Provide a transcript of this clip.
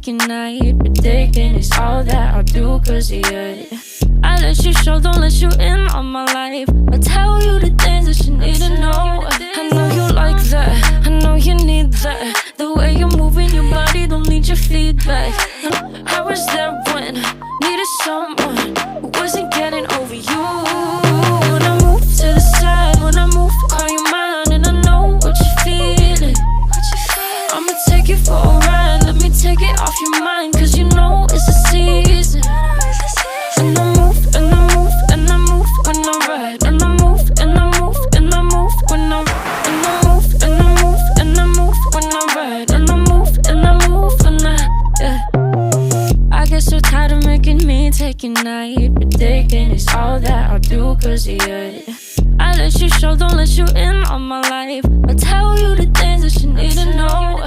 taking night, predicting it's all that I'll do cause of you. I let you show, don't let you in on my life. I tell you the things that you need to know. I know you like that, I know you need that. The way you're moving your body, don't need your feedback. I was there when needed someone who wasn't getting over you. When I move to the side, when I move, call you mine, and I know what you're feeling. I'ma take you for a ride, let me take it off your mind, cause you know it's a season. And I move, and I move, and I move when I ride. And I move, and I move, and I move when I ride. And I move, and I move, and I move when I ride. And I move, and I move when I get so tired of making me take a night, predicting it's all that I'll do cause of you. I let you show, don't let you in on my life. I tell you the things that you need to know.